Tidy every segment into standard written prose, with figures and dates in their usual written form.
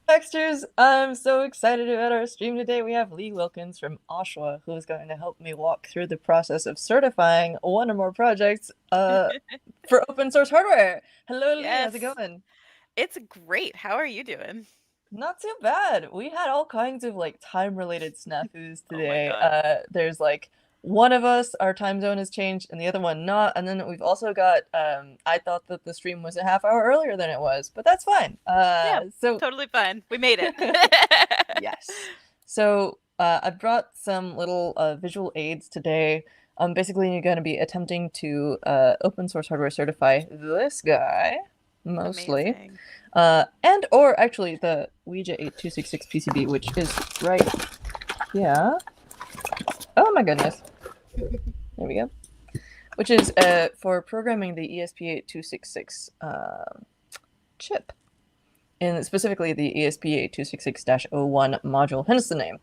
Hacksters, I'm so excited about our stream today. We have Lee Wilkins from OSHWA, who is going to help me walk through the process of certifying one or more projects for open source hardware. Hello, Lee. How's it Yes, going? it's great. How are you doing? Not too bad. We had all kinds of like time-related snafus Oh my today. God. There's like one of us, our time zone has changed, and the other one not. And then we've also got I thought that the stream was a half hour earlier than it was, but that's fine. Yeah, So totally fine. We made it. yes. So I brought some little visual aids today. Basically, you're going to be attempting to open source hardware certify this guy, mostly, Amazing. and or actually the Ouija 8266 PCB, which is right here. Oh my goodness. There we go. Which is for programming the ESP8266 chip, and specifically the ESP8266-01 module, hence the name.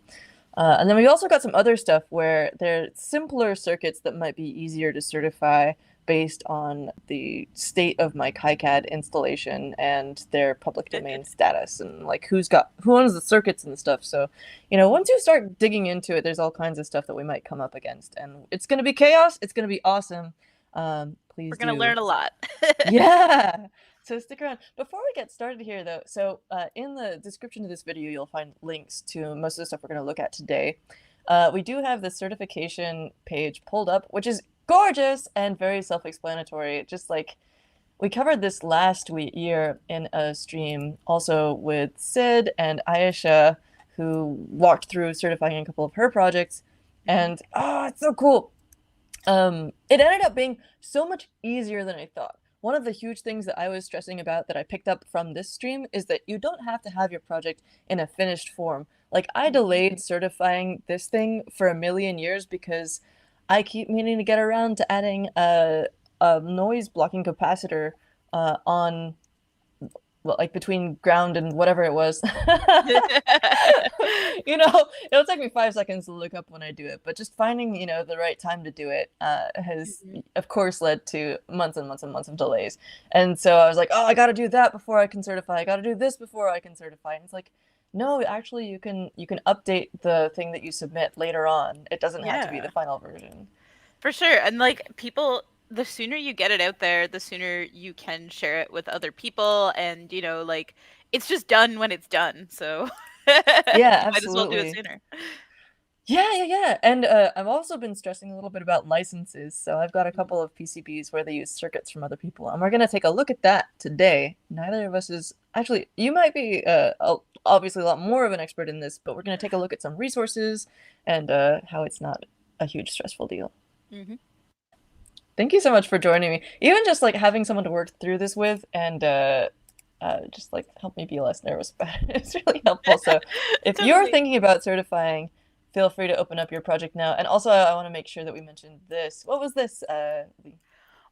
And then we also got some other stuff where they're simpler circuits that might be easier to certify based on the state of my KiCad installation and their public domain status and like who owns the circuits and stuff. So, once you start digging into it, there's all kinds of stuff that we might come up against, and it's gonna be chaos. It's gonna be awesome. We're Please gonna do. learn a lot. Yeah. So stick around. Before we get started here, though, so in the description of this video, you'll find links to most of the stuff we're going to look at today. We do have the certification page pulled up, which is gorgeous and very self-explanatory. Just like we covered this last year in a stream, also with Sid and Ayesha, who walked through certifying a couple of her projects. And oh, it's so cool. It ended up being so much easier than I thought. One of the huge things that I was stressing about that I picked up from this stream is that you don't have to have your project in a finished form. Like, I delayed certifying this thing for a million years because I keep meaning to get around to adding a noise blocking capacitor on, well, like between ground and whatever it was. It'll take me 5 seconds to look up when I do it, but just finding, the right time to do it has, of course, led to months and months and months of delays. And so I was like, oh, I got to do that before I can certify. I got to do this before I can certify. And it's like, no, actually, you can update the thing that you submit later on. It doesn't have to be the Yeah, final version. for sure. And like people, the sooner you get it out there, the sooner you can share it with other people. And, like it's just done when it's done. So Yeah, you might as well do it absolutely. sooner. Yeah. And I've also been stressing a little bit about licenses. So I've got a couple of PCBs where they use circuits from other people, and we're going to take a look at that today. Neither of us is actually, you might be obviously a lot more of an expert in this, but we're going to take a look at some resources and how it's not a huge stressful deal. Hmm. Thank you so much for joining me. Even just like having someone to work through this with and just like help me be less nervous about it. It's really helpful. So if you're Totally. thinking about certifying, feel free to open up your project now. And also, I want to make sure that we mentioned this. What was this?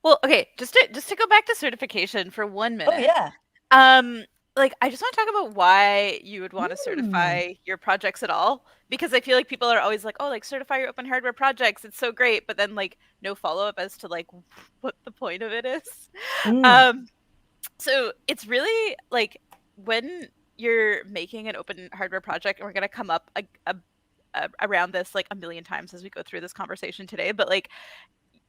Well, okay, just to go back to certification for 1 Oh minute. yeah. Um, like, I just wanna talk about why you would wanna Hmm. certify your projects at all, because I feel like people are always like, "Oh, like, certify your open hardware projects, it's so great," but then, like, no follow-up as to, like, what the point of it is. Mm. Um, so it's really, like, when you're making an open hardware project, and we're gonna come up around this, like, a million times as we go through this conversation today, but, like,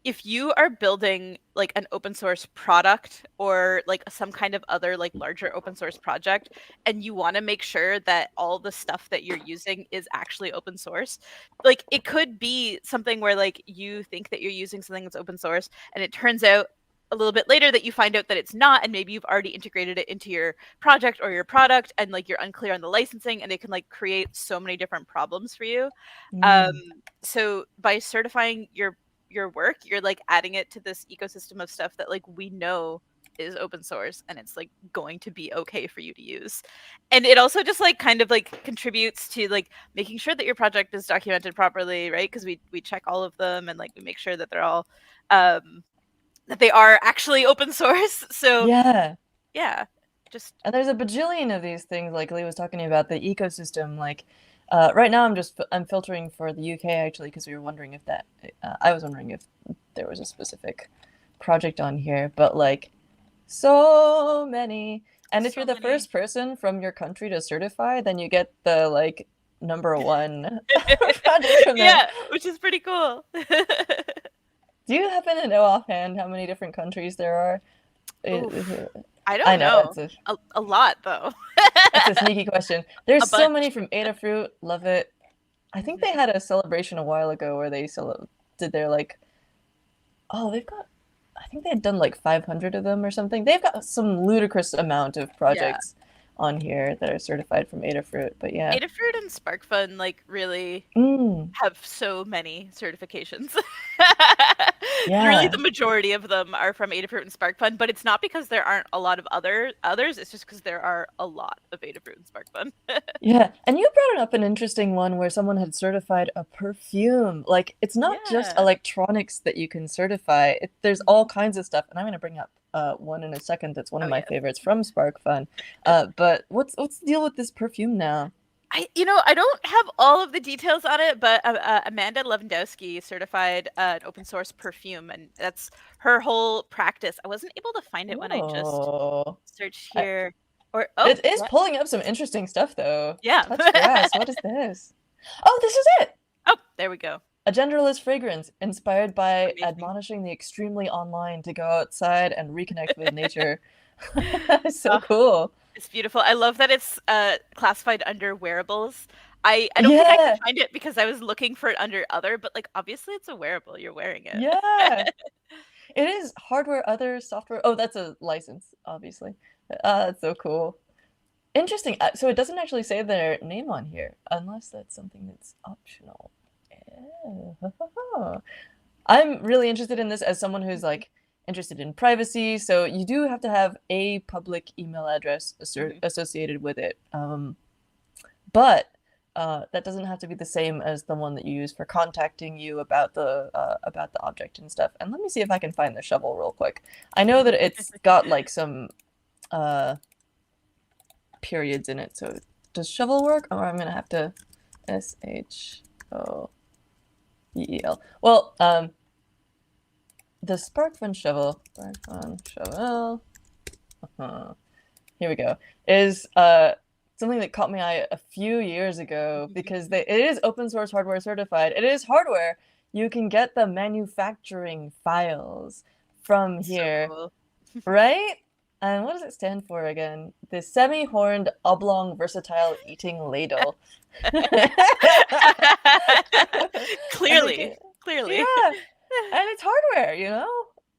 if you are building like an open source product or like some kind of other like larger open source project and you want to make sure that all the stuff that you're using is actually open source, like it could be something where like you think that you're using something that's open source and it turns out a little bit later that you find out that it's not, and maybe you've already integrated it into your project or your product and like you're unclear on the licensing, and it can like create so many different problems for you. um Mm. so by certifying your work, you're like adding it to this ecosystem of stuff that like we know is open source and it's like going to be okay for you to use. And it also just like kind of like contributes to like making sure that your project is documented properly, right? Because we check all of them and like we make sure that they're all that they are actually open source. So Yeah. yeah, just And there's a bajillion of these things, like Lee was talking about the ecosystem. Like, right now, I'm filtering for the UK actually because we were wondering if that I was wondering if there was a specific project on here, but like so many. And if you're So the many. first person from your country to certify, then you get the like #1 project from them. Yeah, which is pretty cool. Do you happen to know offhand how many different countries there are? Oof. I I don't know know. A lot though. that's a sneaky question. A There's so bunch. many from Adafruit, love it. I think they Mhm. had a celebration a while ago where they did their like, oh, they've got, I think they had done like 500 of them or something. They've got some ludicrous amount of Yeah. projects on here that are certified from Adafruit, but yeah. Adafruit and SparkFun like really Mm, have so many certifications. Really, yeah. the majority of them are from Adafruit and SparkFun, but it's not because there aren't a lot of others. It's just because there are a lot of Adafruit and SparkFun. Yeah, and you brought up an interesting one where someone had certified a perfume. Like, it's not just Yeah. electronics that you can certify. There's all Mhm. kinds of stuff, and I'm going to bring up one in a second that's one of Oh my yeah. favorites from SparkFun. But what's the deal with this perfume now? I don't have all of the details on it, but Amanda Lewandowski certified an open source perfume, and that's her whole practice. I wasn't able to find it when I just Oh, searched I, here. Or oh, it is what? pulling up some interesting stuff though. Yeah. Touch grass. What is this? Oh, this is it. Oh, there we go. A genderless fragrance inspired by Amazing. admonishing the extremely online to go outside and reconnect with nature. So Oh, cool. it's beautiful. I love that it's classified under wearables. I don't think I could Yeah, find it because I was looking for it under other, but like obviously it's a wearable. You're wearing it. yeah. It is hardware, other software. Oh, that's a license, obviously. That's so cool. Interesting. So it doesn't actually say their name on here, unless that's something that's optional. Yeah. I'm really interested in this as someone who's Mhm, like interested in privacy. So you do have to have a public email address mhm. associated with it. But that doesn't have to be the same as the one that you use for contacting you about the object and stuff. And let me see if I can find the shovel real quick. I know that it's got like some uh, periods in it. So does shovel work? Or I'm gonna have to SHOVEL. Well, the Sparkfun shovel, uh, here we go, is something that caught my eye a few years ago because it is open source hardware certified. It is hardware. You can get the manufacturing files from So here, cool. right? And what does it stand for again? The semi-horned oblong versatile eating ladle. And they Clearly, can, clearly. yeah, and it's hardware,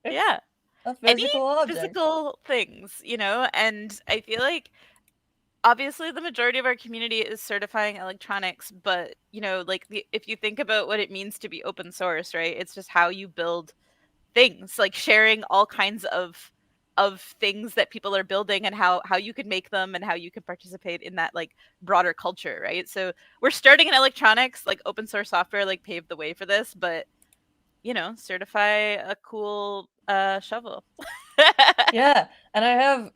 It's Yeah. a Any physical object. physical things, and I feel like obviously the majority of our community is certifying electronics, but like if you think about what it means to be open source, right? It's just how you build things, like sharing all kinds of things that people are building and how you could make them and how you can participate in that like broader culture, right? So we're starting in electronics, like open source software like paved the way for this, but certify a cool shovel. Yeah, and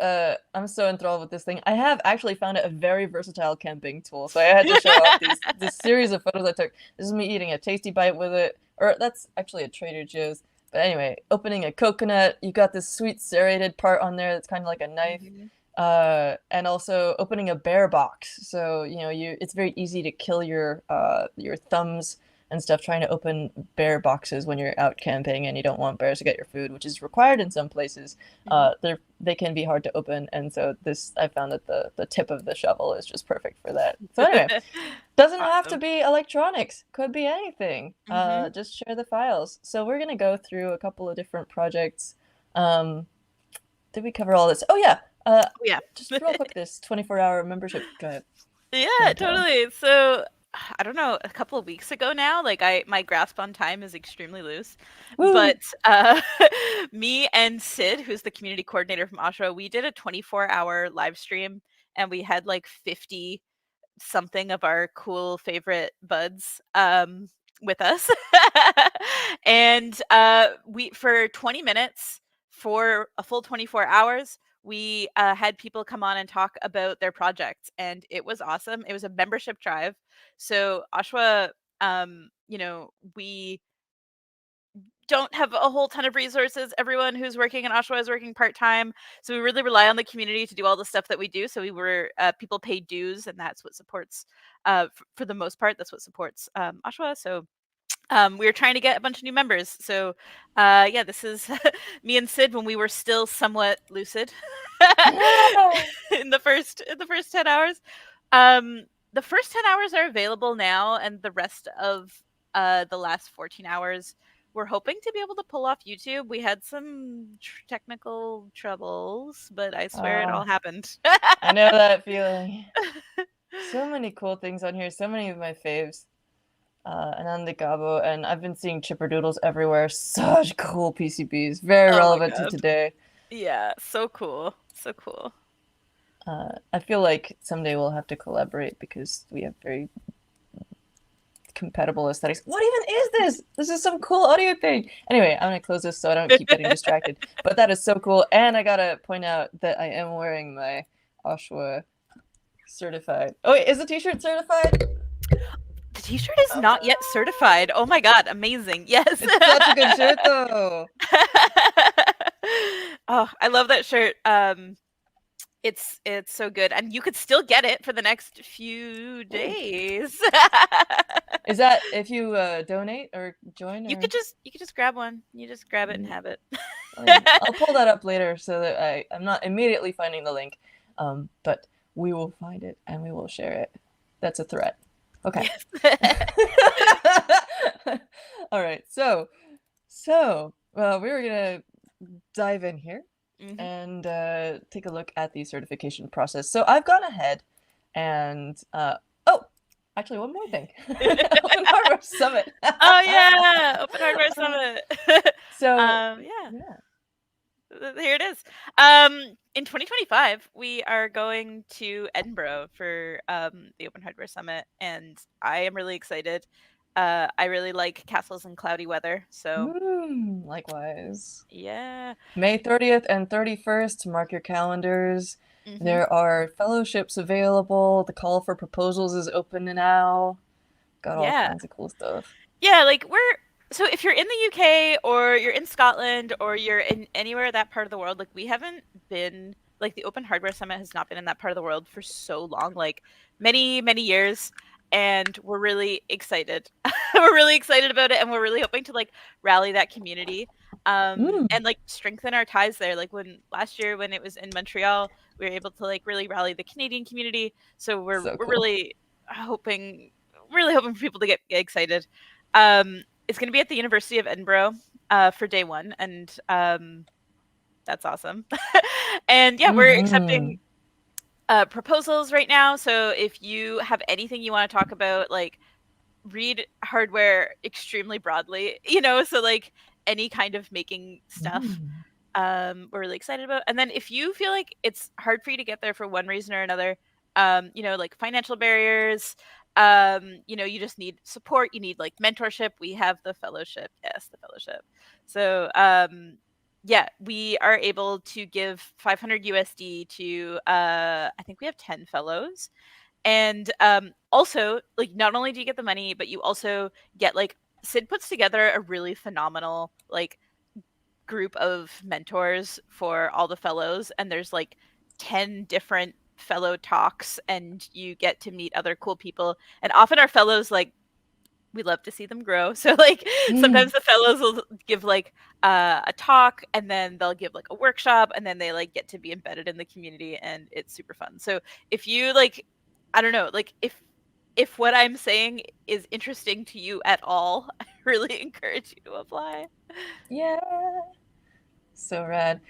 I'm so enthralled with this thing. I have actually found it a very versatile camping tool. So I had to show off this series of photos I took. This is me eating a tasty bite with it, or that's actually a Trader Joe's. But anyway, opening a coconut, you got this sweet serrated part on there that's kind of like a knife. Mhm. And also opening a bear box. So, it's very easy to kill your thumbs and stuff trying to open bear boxes when you're out camping and you don't want bears to get your food, which is required in some places. Mhm. They can be hard to open, and so this I found that the tip of the shovel is just perfect for that. So anyway, doesn't have to Awesome. be electronics, could be anything. Mhm. Just share the files. So we're gonna go through a couple of different projects. Um, did we cover all this? Oh yeah. Oh, yeah. Just real quick, this 24-hour membership. Go Yeah, ahead, Tara. totally. So, I don't know, a couple of weeks ago now, like my grasp on time is extremely loose. Woo! But me and Sid, who's the community coordinator from OSHWA, we did a 24-hour live stream and we had like 50 something of our cool favorite buds with us. And we for 20 minutes for a full 24 hours we had people come on and talk about their projects, and it was awesome. It was a membership drive. So OSHWA, we don't have a whole ton of resources. Everyone who's working in OSHWA is working part-time. So we really rely on the community to do all the stuff that we do. So people pay dues, and that's what supports, for the most part, that's what supports OSHWA. So we were trying to get a bunch of new members. So yeah, this is me and Sid when we were still somewhat lucid in the first 10 hours. The first 10 hours are available now, and the rest of the last 14 hours we're hoping to be able to pull off YouTube. We had some technical troubles, but I swear it all happened. I know that feeling. So many cool things on here. So many of my faves. Ananda Gabo, and I've been seeing chipperdoodles everywhere. Such cool PCBs. Very relevant to today. Yeah, so cool. So cool. I feel like someday we'll have to collaborate because we have very compatible aesthetics. What even is this? This is some cool audio thing. Anyway, I'm gonna close this so I don't keep getting distracted. But that is so cool. And I gotta point out that I am wearing my OSHWA certified. Oh wait, is the t-shirt certified? The t-shirt is not yet certified. Oh my god, amazing. Yes. It's such a good shirt though. Oh, I love that shirt. It's so good, and you could still get it for the next few days. Is that if you donate or join? Or... You could just grab one. You just grab it and have it. I'll pull that up later so that I'm not immediately finding the link, but we will find it and we will share it. That's a threat. Okay. Yes. All right. So we're gonna dive in here. Mm-hmm. And take a look at the certification process. So I've gone ahead and actually one more thing. Open Hardware Summit. Oh yeah, Open Hardware Summit. So yeah. Here it is. In 2025, we are going to Edinburgh for the Open Hardware Summit, and I am really excited. I really like castles and cloudy weather, so likewise. Yeah. May 30th and 31st, mark your calendars. Mm-hmm. There are fellowships available. The call for proposals is open now. Got all kinds of cool stuff. Yeah, like so if you're in the UK or you're in Scotland or you're in anywhere that part of the world, like we haven't been, like the Open Hardware Summit has not been in that part of the world for so long, like many, many years. And we're really excited. We're really excited about it, and we're really hoping to like rally that community and like strengthen our ties there. Like last year when it was in Montreal, we were able to like really rally the Canadian community. So we're really hoping for people to get excited. It's going to be at the University of Edinburgh for day one, and that's awesome. And yeah, we're accepting proposals right now. So if you have anything you want to talk about, like read hardware extremely broadly, so like any kind of making stuff, we're really excited about. And then if you feel like it's hard for you to get there for one reason or another, like financial barriers, you just need support, you need like mentorship, we have the fellowship. Yes, the fellowship. So yeah, we are able to give 500 USD to I think we have 10 fellows. And also, like, not only do you get the money, but you also get like Sid puts together a really phenomenal like group of mentors for all the fellows, and there's like 10 different fellow talks, and you get to meet other cool people. And often our fellows, like, we love to see them grow. So like sometimes the fellows will give like a talk, and then they'll give like a workshop, and then they like get to be embedded in the community, and it's super fun. So if you like, I don't know, like if what I'm saying is interesting to you at all, I really encourage you to apply. Yeah. So rad.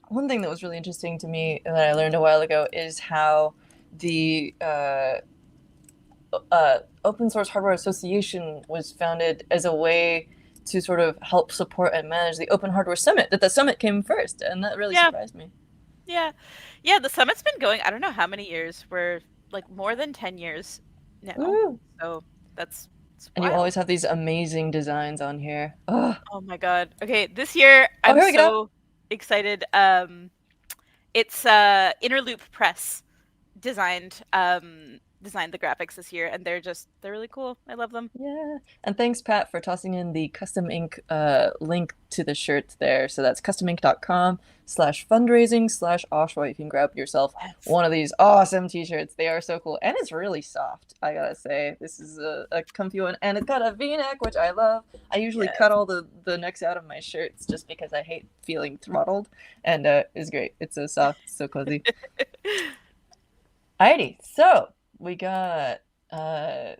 One thing that was really interesting to me that I learned a while ago is how the Open Source Hardware Association was founded as a way to sort of help support and manage the Open Hardware Summit, that the summit came first, and that really surprised me. Yeah, the summit's been going, I don't know how many years, we're like more than 10 years now. Ooh. So that's and you always have these amazing designs on here. Oh my god. Okay, this year I'm so excited. It's Interloop Press. designed the graphics this year, and they're really cool. I love them. Yeah. And thanks, Pat, for tossing in the custom ink link to the shirt there. So that's customink.com/fundraising/OSHWA. You can grab yourself Yes. one of these awesome t-shirts. They are so cool. And it's really soft, I gotta say. This is a comfy one. And it's got a V-neck, which I love. I usually Yes. cut all the necks out of my shirts just because I hate feeling throttled. And it's great. It's so soft, so cozy. Alrighty, so we got the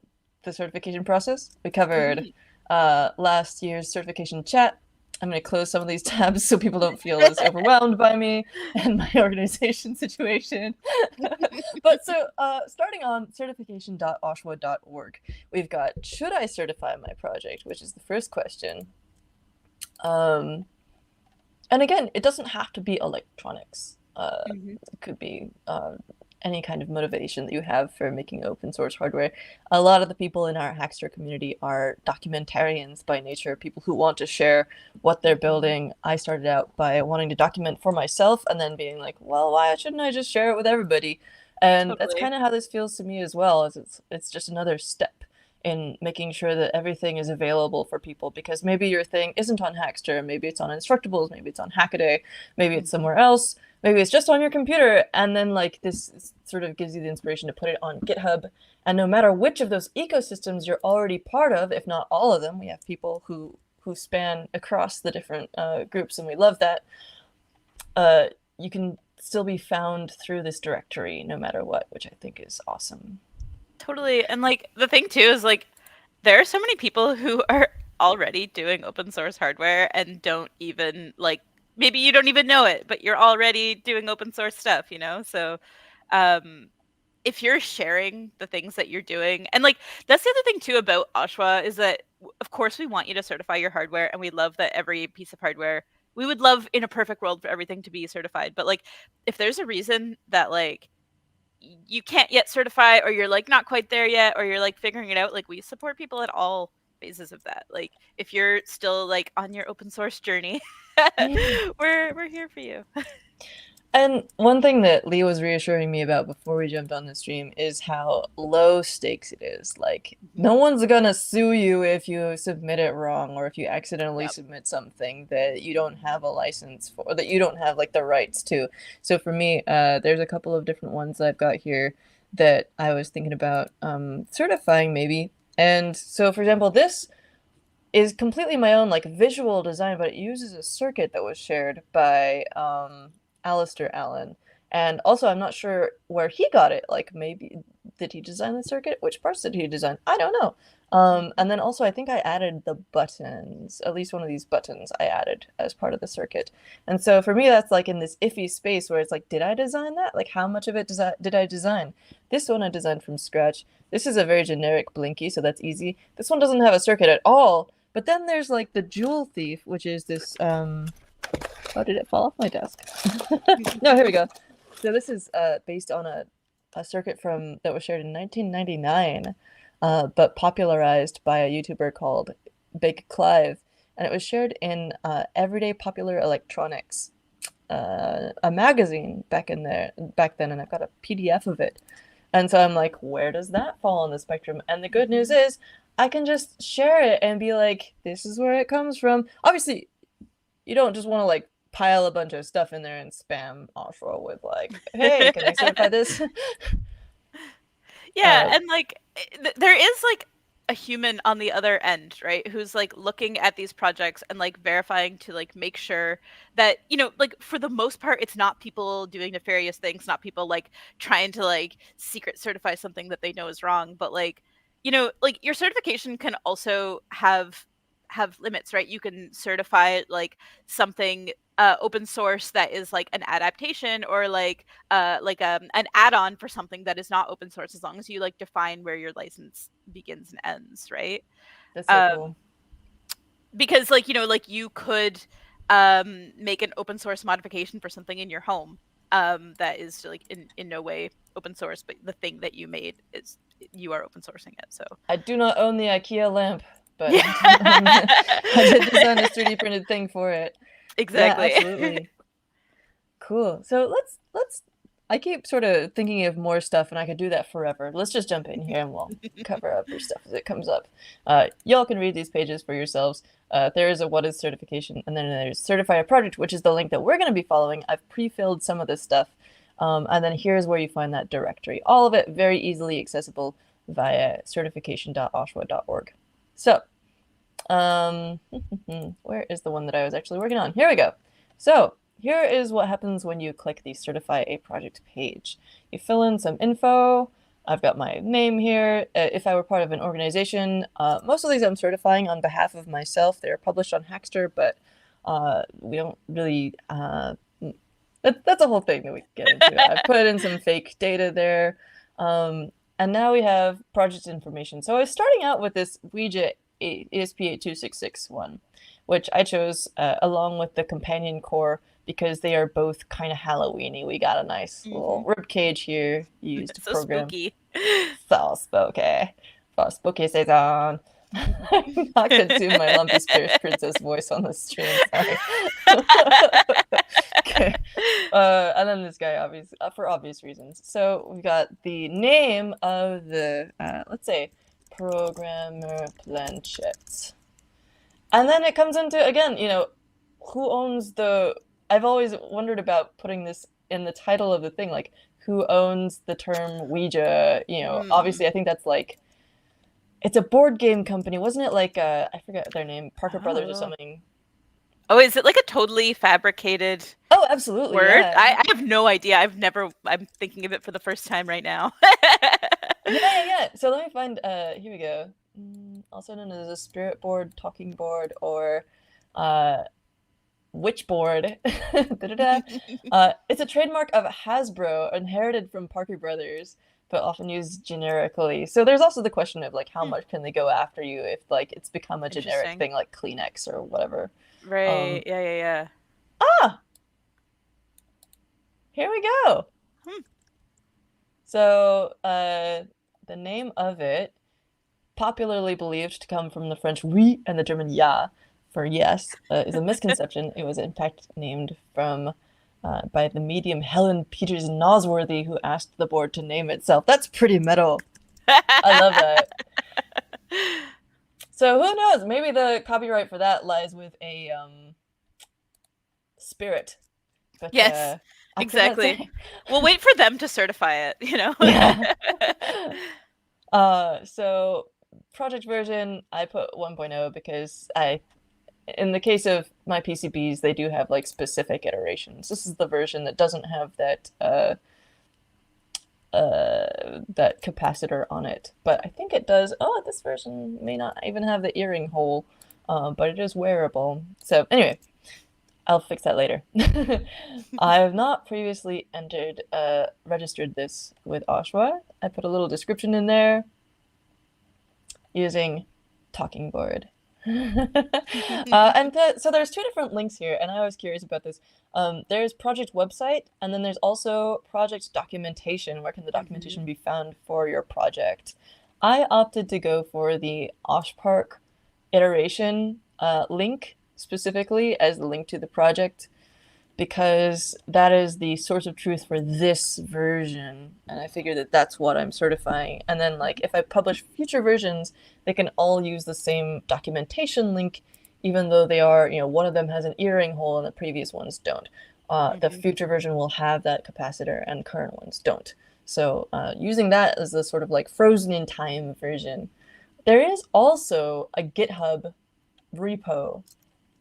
certification process. We covered Mhm. last year's certification chat. I'm going to close some of these tabs so people don't feel as overwhelmed by me and my organization situation. But so starting on certification.oshwa.org, we've got, should I certify my project, which is the first question. And again, it doesn't have to be electronics. Mhm. It could be any kind of motivation that you have for making open source hardware. A lot of the people in our Hackster community are documentarians by nature, people who want to share what they're building. I started out by wanting to document for myself and then being like, well, why shouldn't I just share it with everybody? And that's Totally. kind of how this feels to me as well, as it's just another step in making sure that everything is available for people, because maybe your thing isn't on Hackster, maybe it's on Instructables, maybe it's on Hackaday, maybe it's Mhm. somewhere else, maybe it's just on your computer, and then like this sort of gives you the inspiration to put it on GitHub. And no matter which of those ecosystems you're already part of, if not all of them, we have people who span across the different groups, and we love that. You can still be found through this directory no matter what, which I think is awesome. Totally. And like the thing too is like there are so many people who are already doing open source hardware and don't even like maybe you don't even know it, but you're already doing open source stuff, you know? So um if you're sharing the things that you're doing, and like that's the other thing too about OSHWA is that of course we want you to certify your hardware, and we love that every piece of hardware, we would love in a perfect world for everything to be certified, but like if there's a reason that like you can't yet certify, or you're like not quite there yet, or you're like figuring it out, like we support people at all phases of that. Like if you're still like on your open source journey, Yeah. we're here for you. And one thing that Lee was reassuring me about before we jumped on the stream is how low stakes it is. Like, no one's gonna sue you if you submit it wrong or if you accidentally Yep. submit something that you don't have a license for, or that you don't have like the rights to. So for me, there's a couple of different ones I've got here that I was thinking about certifying maybe. And so, for example, this is completely my own like visual design, but it uses a circuit that was shared by Alistair Allen. And also, I'm not sure where he got it. Like, maybe did he design the circuit? Which parts did he design? I don't know. And then also, I think I added the buttons. At least one of these buttons I added as part of the circuit. And so for me, that's like in this iffy space where it's like, did I design that? Like, how much of it did I design? This one I designed from scratch. This is a very generic Blinky, so that's easy. This one doesn't have a circuit at all. But then there's like the Jewel Thief, which is this oh, did it fall off my desk? No, here we go. So this is based on a circuit from that was shared in 1999, but popularized by a YouTuber called Big Clive, and it was shared in Everyday Popular Electronics, a magazine back then, and I've got a PDF of it. And so I'm like, where does that fall on the spectrum? And the good news is I can just share it and be like, this is where it comes from. Obviously, you don't just want to like pile a bunch of stuff in there and spam OSHWA with like, hey, can I certify this? Yeah, and like there is like a human on the other end, right? Who's like looking at these projects and like verifying to like make sure that, you know, like for the most part it's not people doing nefarious things, not people like trying to like secret certify something that they know is wrong, but like, you know, like your certification can also have limits, right? You can certify like something open source that is like an adaptation, or an add-on for something that is not open source, as long as you like define where your license begins and ends, right? That's so um cool. because like, you know, like you could make an open source modification for something in your home that is like in no way open source, but the thing that you made is, you are open sourcing it. So I do not own the IKEA lamp, but yeah. I did design a 3D printed thing for it. Yeah, Exactly. absolutely. Cool. So let's I keep sort of thinking of more stuff, and I could do that forever. Let's just jump in here and we'll cover up your stuff as it comes up. Y'all can read these pages for yourselves. There is a what is certification, and then there's certify a project, which is the link that we're going to be following. I've pre-filled some of this stuff, and then here's where you find that directory. All of it very easily accessible via certification.oshwa.org. So, where is the one that I was actually working on? Here we go. So, here is what happens when you click the Certify a Project page. You fill in some info. I've got my name here. If I were part of an organization, most of these I'm certifying on behalf of myself. They're published on Hackster, but we don't really... that's a whole thing that we can get into. I put in some fake data there. And now we have project information. So I was starting out with this Ouija ESP8266 one, which I chose along with the Companion Core because they are both kind of Halloween-y. We got a nice little rib cage here used to program. Spooky. So spooky. For spooky season. I'm not going to do my Lumpy Spirit Princess voice on the stream, sorry. Okay. And then this guy, obviously, for obvious reasons. So we've got the name of the, let's say, programmer planchette. And then it comes into, again, who owns the... I've always wondered about putting this in the title of the thing, like, who owns the term Ouija? Obviously, I think that's like... It's a board game company. Wasn't it like, I forget their name, Parker Brothers or something? Oh, is it like a totally fabricated absolutely, word? Yeah. I have no idea. I'm thinking of it for the first time right now. Yeah. So let me find, here we go. Also known as a spirit board, talking board, or witch board. It's a trademark of Hasbro, inherited from Parker Brothers, but often used generically. So there's also the question of, like, how much can they go after you if, like, it's become a generic thing like Kleenex or whatever. Right. Yeah. Here we go. So the name of it, popularly believed to come from the French oui and the German ja for yes, is a misconception. It was in fact named from by the medium Helen Peters Nosworthy, who asked the board to name itself. That's pretty metal. I love that. So who knows? Maybe the copyright for that lies with a spirit. But, yes, exactly. We'll wait for them to certify it, Yeah. So project version, I put 1.0 because in the case of my PCBs, they do have like specific iterations. This is the version that doesn't have that that capacitor on it, but I think it does. Oh, this version may not even have the earring hole, but it is wearable. So anyway, I'll fix that later. I have not previously registered this with OSHWA. I put a little description in there using talking board. So there's two different links here, and I was curious about this. There's project website, and then there's also project documentation. Where can the documentation be found for your project? I opted to go for the OshPark iteration link specifically as the link to the project, because that is the source of truth for this version, and I figured that that's what I'm certifying. And then, like, if I publish future versions, they can all use the same documentation link, even though they are, one of them has an earring hole and the previous ones don't. The future version will have that capacitor and current ones don't. So using that as the sort of like frozen in time version. There is also a GitHub repo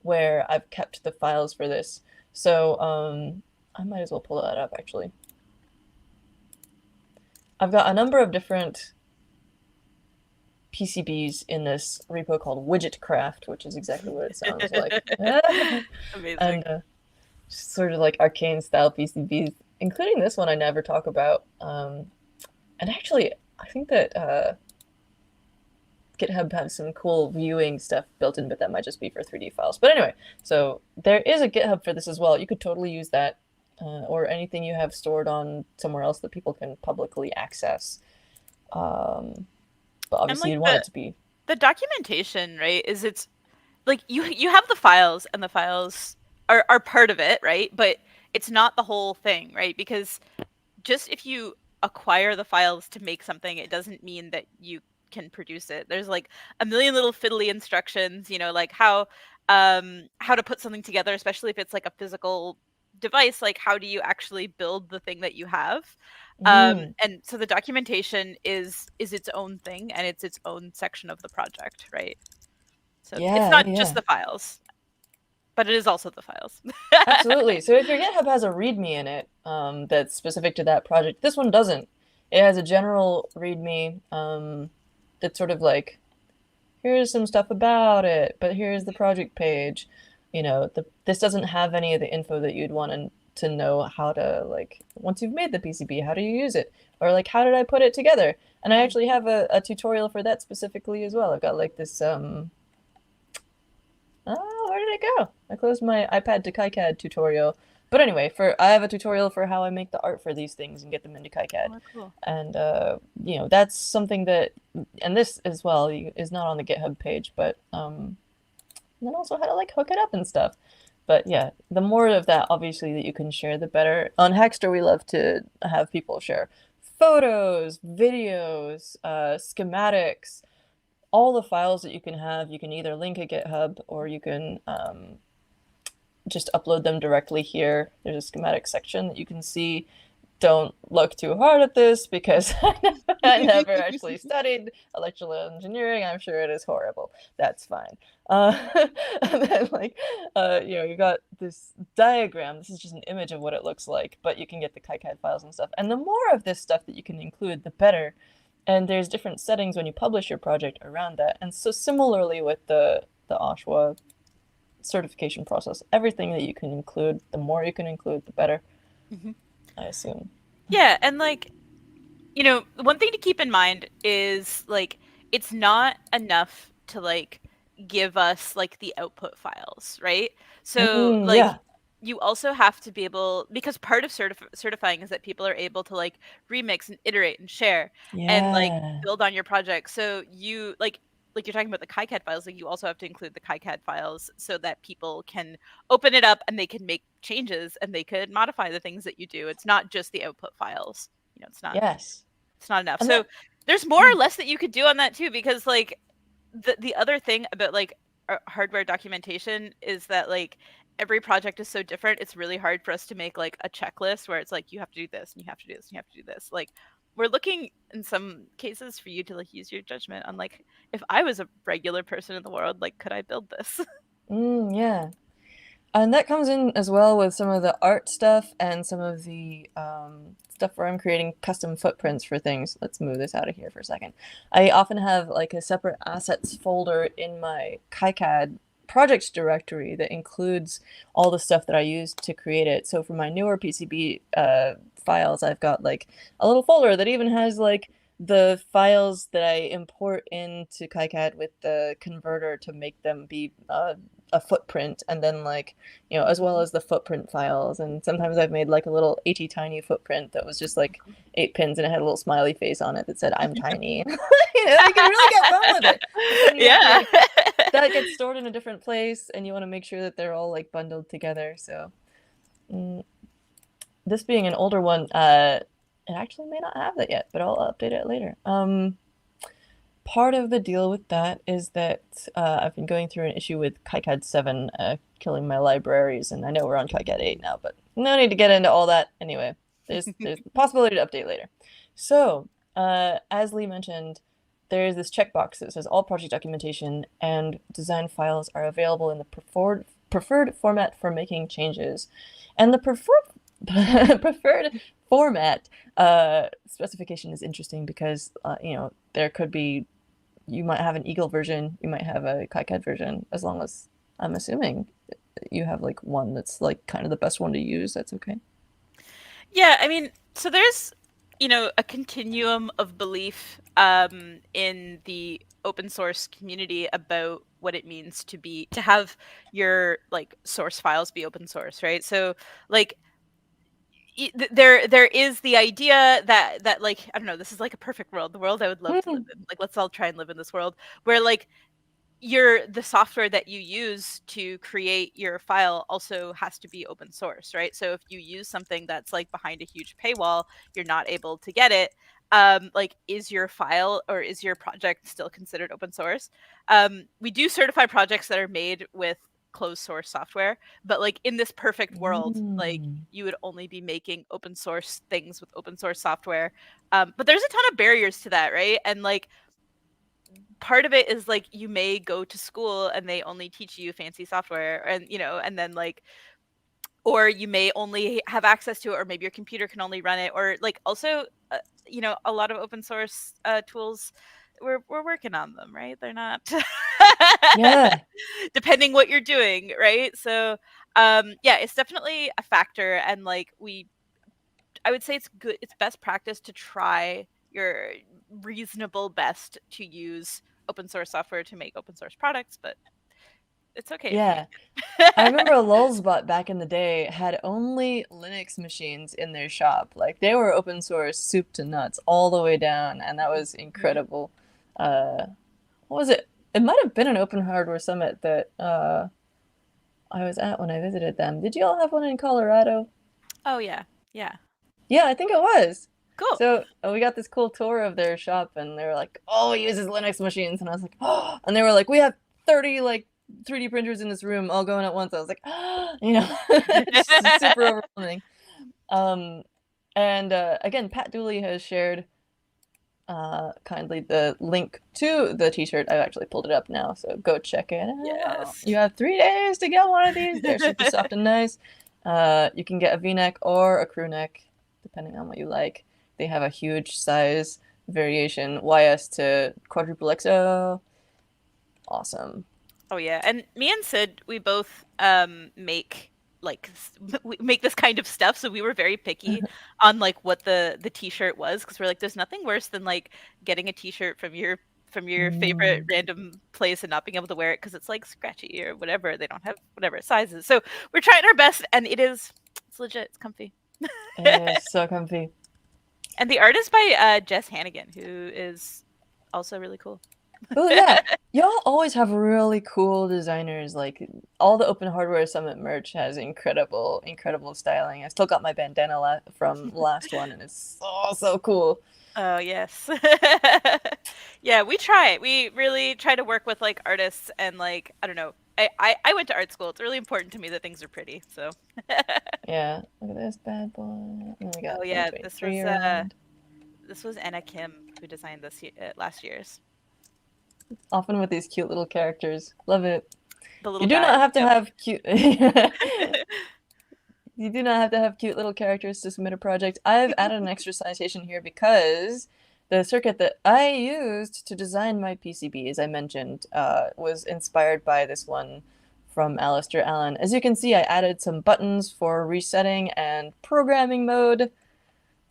where I've kept the files for this. So I might as well pull that up, actually. I've got a number of different PCBs in this repo called Widgetcraft, which is exactly what it sounds like. Amazing. And sort of like arcane style PCBs, including this one I never talk about. And actually, I think that GitHub has some cool viewing stuff built in, but that might just be for 3D files. But anyway, so there is a GitHub for this as well. You could totally use that, or anything you have stored on somewhere else that people can publicly access. But obviously, you'd want it to be the documentation, right? It's like you have the files, and the files are part of it, right? But it's not the whole thing, right? Because just if you acquire the files to make something, it doesn't mean that you can produce it. There's like a million little fiddly instructions, like how to put something together, especially if it's like a physical device. Like, how do you actually build the thing that you have? Mm, And so the documentation is its own thing, and it's its own section of the project, right? So it's yeah, not yeah, just yeah. the files, but it is also the files. Absolutely. So if your GitHub has a README in it, that's specific to that project, this one doesn't. It has a general README, that's sort of like, here's some stuff about it, but here's the project page. This doesn't have any of the info that you'd want to know how to, like, once you've made the PCB, how do you use it? Or like, how did I put it together? And I actually have a tutorial for that specifically as well. I've got like this, oh, where did it go? I closed my iPad to KiCad tutorial. But anyway, I have a tutorial for how I make the art for these things and get them into KiCad. Oh, cool. And that's something that, and this as well is not on the GitHub page, but and then also how to like hook it up and stuff. But yeah, the more of that obviously that you can share, the better. On Hackster, we love to have people share photos, videos, schematics, all the files that you can have. You can either link a GitHub or you can just upload them directly here. There's a schematic section that you can see. Don't look too hard at this because I never actually studied electrical engineering. I'm sure it is horrible. That's fine. And then like, you got this diagram. This is just an image of what it looks like, but you can get the KiCad files and stuff. And the more of this stuff that you can include, the better. And there's different settings when you publish your project around that. And so similarly with the OSHWA certification process, everything that you can include, the more you can include, the better, Mhm. I assume. Yeah, and like, one thing to keep in mind is like it's not enough to like give us like the output files, right? So like Yeah. you also have to be able, because part of certifying is that people are able to like remix and iterate and share and like Yeah. build on your project. So you like you're talking about the KiCad files, like you also have to include the KiCad files so that people can open it up and they can make changes and they could modify the things that you do. It's not just the output files. Yes. It's not enough. And So that there's more or less that you could do on that too, because like the other thing about like hardware documentation is that like every project is so different. It's really hard for us to make like a checklist where it's like you have to do this and you have to do this and you have to do this. Like we're looking in some cases for you to like use your judgment on like if I was a regular person in the world, like could I build this? yeah. And that comes in as well with some of the art stuff and some of the stuff where I'm creating custom footprints for things. Let's move this out of here for a second. I often have like a separate assets folder in my KiCad projects directory that includes all the stuff that I used to create it. So for my newer PCB files, I've got like a little folder that even has like the files that I import into KiCad with the converter to make them be a footprint, and then like as well as the footprint files. And sometimes I've made like a little itty tiny footprint that was just like 8 pins and it had a little smiley face on it that said I'm tiny. You can really get fun with it, but then you have to Yeah. like that gets stored in a different place and you want to make sure that they're all like bundled together. So mm, this being an older one, it actually may not have that yet, but I'll update it later. Part of the deal with that is that I've been going through an issue with KiCad 7 killing my libraries, and I know we're on KiCad 8 now, but no need to get into all that. Anyway, there's the possibility to update later. So, as Lee mentioned, there's this checkbox that says all project documentation and design files are available in the preferred format for making changes. And the preferred format specification is interesting because there could be, you might have an Eagle version, you might have a KiCad version. As long as, I'm assuming, you have like one that's like kind of the best one to use, that's okay. Yeah, I mean, so there's, a continuum of belief in the open source community about what it means to have your like source files be open source, right? So like there is the idea that like I don't know, this is like a perfect world, the world I would love to live Mm. in. Like let's all try and live in this world where like the software that you use to create your file also has to be open source, right? So if you use something that's like behind a huge paywall, you're not able to get it. Like, is your file or is your project still considered open source? We do certify projects that are made with closed source software, but like in this perfect world, like Mm. you would only be making open source things with open source software. But there's a ton of barriers to that, right? And like part of it is like you may go to school and they only teach you fancy software, and and then like, or you may only have access to it, or maybe your computer can only run it, or like also a lot of open source tools, we're working on them, right? They're not Yeah. depending what you're doing, right? So yeah, it's definitely a factor. And like I would say it's best practice to try your reasonable best to use open source software to make open source products, but it's okay if you Yeah. I remember Lulzbot back in the day had only Linux machines in their shop. Like they were open source soup to nuts all the way down, and that was Mhm. incredible. Uh, what was it? It might have been an open hardware summit that I was at when I visited them. Did you all have one in Colorado? Oh yeah. Yeah. Yeah, I think it was. Cool. So we got this cool tour of their shop, and they were like, "Oh, he uses Linux machines," and I was like, "Oh!" And they were like, "We have 30 like 3D printers in this room, all going at once." I was like, "Oh," it's just super overwhelming. Um, and again, Pat Dooley has shared kindly the link to the T-shirt. I've actually pulled it up now, so go check it out. Yes. You have 3 days to get one of these. They're super soft and nice. You can get a V-neck or a crew neck, depending on what you like. They have a huge size variation, YS to quadruple XO. Awesome. Oh yeah, and me and Sid, we both make we make this kind of stuff, so we were very picky on like what the t-shirt was, because we're like, there's nothing worse than like getting a t-shirt from your favorite Mm, random place and not being able to wear it because it's like scratchy or whatever. They don't have whatever sizes. So we're trying our best, and it's legit. It's comfy. it is so comfy. And the art is by Jess Hannigan, who is also really cool. Oh yeah, y'all always have really cool designers. Like all the Open Hardware Summit merch has incredible, incredible styling. I still got my bandana from last one, and it's so cool. Oh, yes. Yeah, we try. We really try to work with like artists, and like, I don't know. I went to art school. It's really important to me that things are pretty. So Yeah, look at this bad boy. And then we got oh yeah, 2023 around. this was Anna Kim who designed this last year's. Often with these cute little characters. Love it. The You little do guy. not have to Yep. have cute. You do not have to have cute little characters to submit a project. I've added an extra citation here because the circuit that I used to design my PCB, as I mentioned, was inspired by this one from Alistair Allen. As you can see, I added some buttons for resetting and programming mode.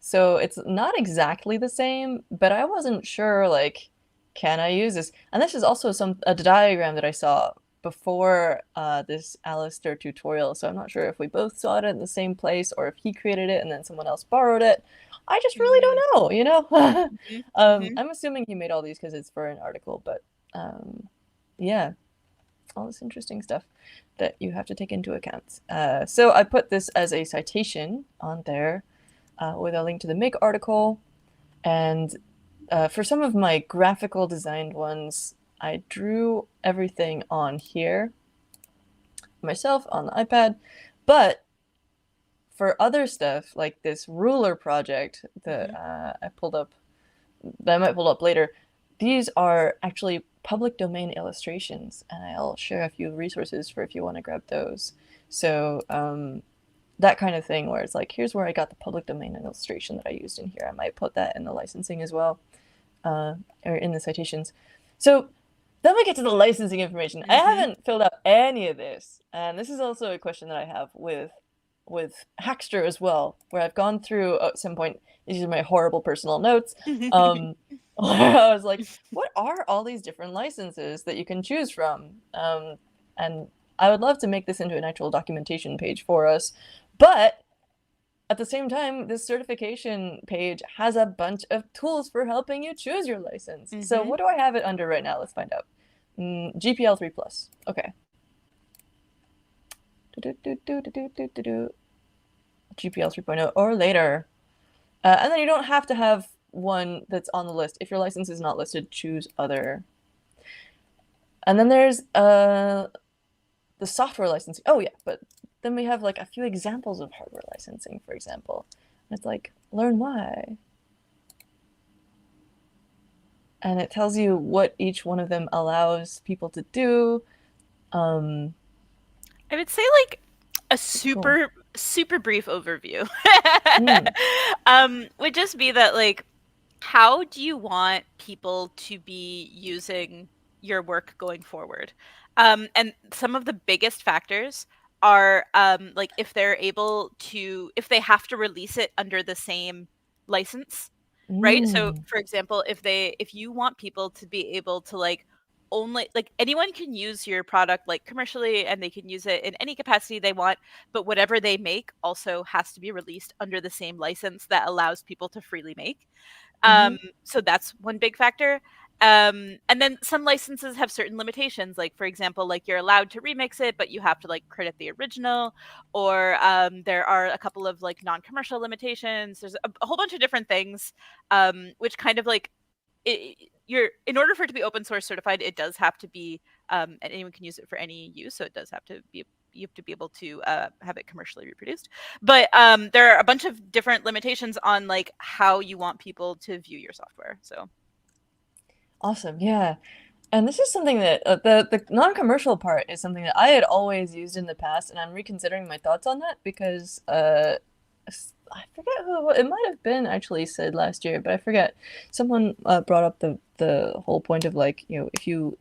So it's not exactly the same, but I wasn't sure, like, can I use this? And this is also a diagram that I saw before this Alistair tutorial, so I'm not sure if we both saw it in the same place or if he created it and then someone else borrowed it. I just really Mhm, don't know, you know? mhm, mhm. I'm assuming he made all these because it's for an article, but yeah, all this interesting stuff that you have to take into account. So I put this as a citation on there with a link to the Make article. And for some of my graphical designed ones, I drew everything on here myself on the iPad. But for other stuff, like this ruler project that Mhm. I pulled up, that I might pull up later, these are actually public domain illustrations, and I'll share a few resources for if you want to grab those. So that kind of thing where it's like, here's where I got the public domain illustration that I used in here. I might put that in the licensing as well, or in the citations. So then we get to the licensing information. I Mhm. haven't filled out any of this, and this is also a question that I have with Hackster as well, where I've gone through at some point. These are my horrible personal notes. I was like, what are all these different licenses that you can choose from? And I would love to make this into an actual documentation page for us, but at the same time, this certification page has a bunch of tools for helping you choose your license. So Mhm. what do I have it under right now? Let's find out. GPL 3 plus. Okay. GPL 3.0 or later. And then you don't have to have one that's on the list. If your license is not listed, choose other. And then there's the software licensing. Oh yeah, but then we have like a few examples of hardware licensing, for example. And it's like, learn why. And it tells you what each one of them allows people to do. I would say like a Cool. super brief overview Mm. would just be that like how do you want people to be using your work going forward? And some of the biggest factors are like if they're able to, if they have to release it under the same license, right? So, Mm. for example, if you want people to be able to like only like anyone can use your product like commercially and they can use it in any capacity they want, but whatever they make also has to be released under the same license that allows people to freely make. Mm-hmm. So that's one big factor. And then some licenses have certain limitations. Like, for example, like you're allowed to remix it, but you have to like credit the original, or there are a couple of like non-commercial limitations. There's a whole bunch of different things, which kind of like you're in order for it to be open source certified, it does have to be, and anyone can use it for any use. So it does have to be, you have to be able to have it commercially reproduced. But there are a bunch of different limitations on like how you want people to view your software. So Awesome. Yeah. And this is something that the non-commercial part is something that I had always used in the past, and I'm reconsidering my thoughts on that because I forget who it might have been actually said last year, but I forget. Someone brought up the whole point of like, you know, if you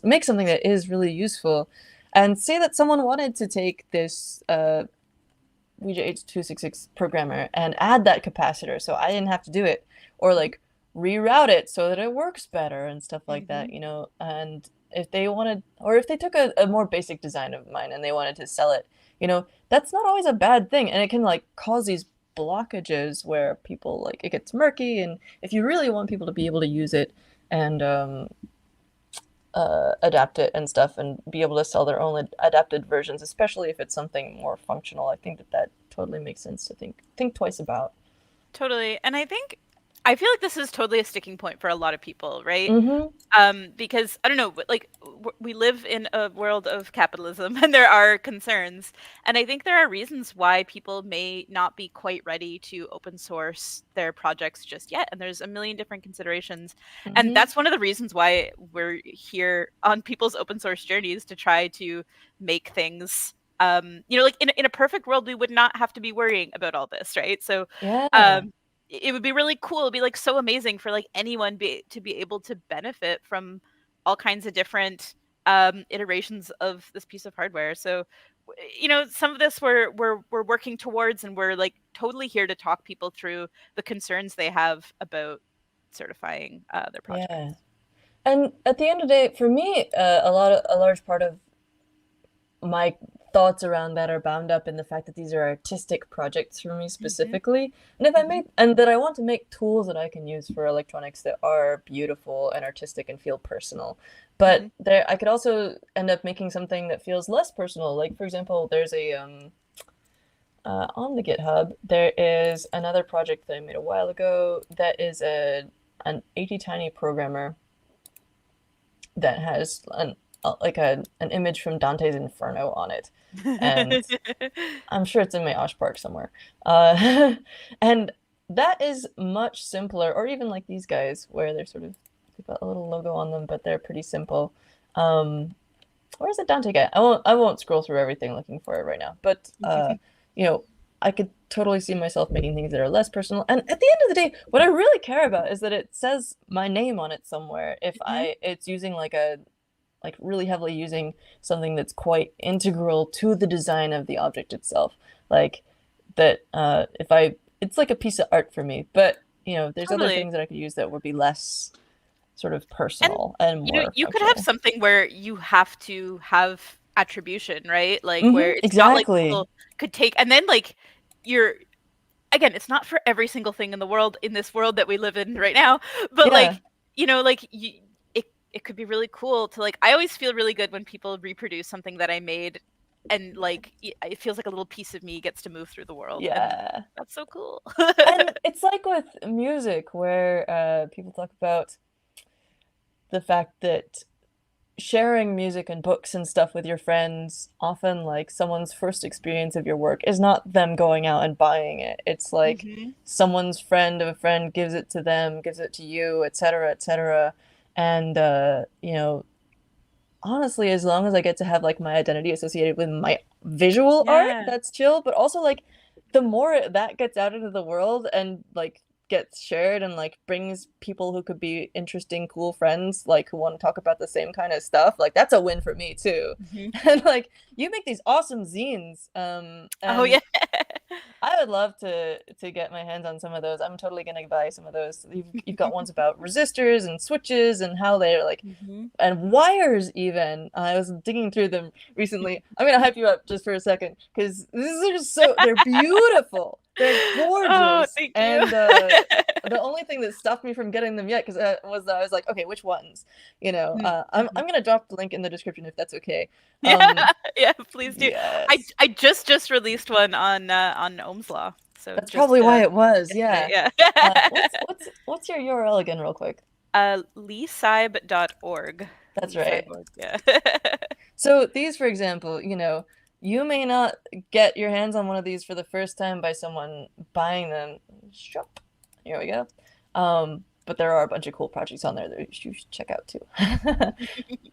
make something that is really useful, and say that someone wanted to take this Ouija H.266 programmer and add that capacitor so I didn't have to do it, or like reroute it so that it works better and stuff like that, you know. And if they wanted, or if they took a more basic design of mine and they wanted to sell it, you know, that's not always a bad thing. And it can like cause these blockages where people like it gets murky. And if you really want people to be able to use it and adapt it and stuff and be able to sell their own adapted versions, especially if it's something more functional, I think that totally makes sense to think twice about. totally. And I feel like this is totally a sticking point for a lot of people, right? Mm-hmm. Because I don't know, like we live in a world of capitalism and there are concerns. And I think there are reasons why people may not be quite ready to open source their projects just yet. And there's a million different considerations. And Mm-hmm. that's one of the reasons why we're here on people's open source journeys to try to make things. Like in a perfect world, we would not have to be worrying about all this, right? So, Yeah. um, it would be really cool. It'd be like so amazing for like anyone to be able to benefit from all kinds of different iterations of this piece of hardware. So, some of this we're working towards, and we're like totally here to talk people through the concerns they have about certifying their Yeah. projects. And at the end of the day, for me, a large part of my thoughts around that are bound up in the fact that these are artistic projects for me Hmm. specifically. And if I Hmm. make and that I want to make tools that I can use for electronics that are beautiful and artistic and feel personal. Hmm. But there I could also end up making something that feels less personal. Like for example, there's a on the GitHub, there is another project that I made a while ago that is an AT-tiny programmer that has an image from Dante's Inferno on it, and I'm sure it's in my Osh Park somewhere. And that is much simpler, or even like these guys, where they've got a little logo on them, but they're pretty simple. Um, where's the Dante guy? I won't scroll through everything looking for it right now, but you know, I could totally see myself making things that are less personal. And at the end of the day, what I really care about is that it says my name on it somewhere. If it's using like really heavily using something that's quite integral to the design of the object itself. Like that if I it's like a piece of art for me, but you know, there's other Totally. things that I could use that would be less sort of And personal and more you could have functional. something where you have to have attribution, right? Like where it's not like Exactly. people could take, and then like you're again, it's not for every single thing in the world in this world that we live in right now, but Yeah. like, like it could be really cool to like, I always feel really good when people reproduce something that I made, and like it feels like a little piece of me gets to move through the world, and Yeah. that's so cool. And it's like with music where people talk about the fact that sharing music and books and stuff with your friends, often like someone's first experience of your work is not them going out and buying it. It's like Hmm. someone's friend of a friend gives it to them, gives it to you, etc., etc. And you know, honestly, as long as I get to have like my identity associated with my visual art, Yeah. that's chill. But also like the more that gets out into the world and like gets shared and like brings people who could be interesting, cool friends, like who want to talk about the same kind of stuff, like that's a win for me too. Hmm. And like you make these awesome zines, Oh yeah. and I would love to get my hands on some of those. I'm totally gonna buy some of those. You've got ones about resistors and switches and how they're like, Hmm. and wires even. I was digging through them recently. I'm gonna hype you up just for a second because these are they're beautiful. They're Oh, gorgeous. thank you. And the only thing that stopped me from getting them yet because was that I was like, okay, which ones? You know, Mm-hmm. I'm gonna drop the link in the description if that's okay. Yeah, yeah, please do. Yes. I just released one on Ohm's Law, so That's just probably why it was, yesterday. yeah. Yeah. What's your URL again, real quick? Leecybe.org. That's right. Leecybe.org, yeah. So these, for example, you know, you may not get your hands on one of these for the first time by someone buying them. Shop. Here we go. But there are a bunch of cool projects on there that you should check out too.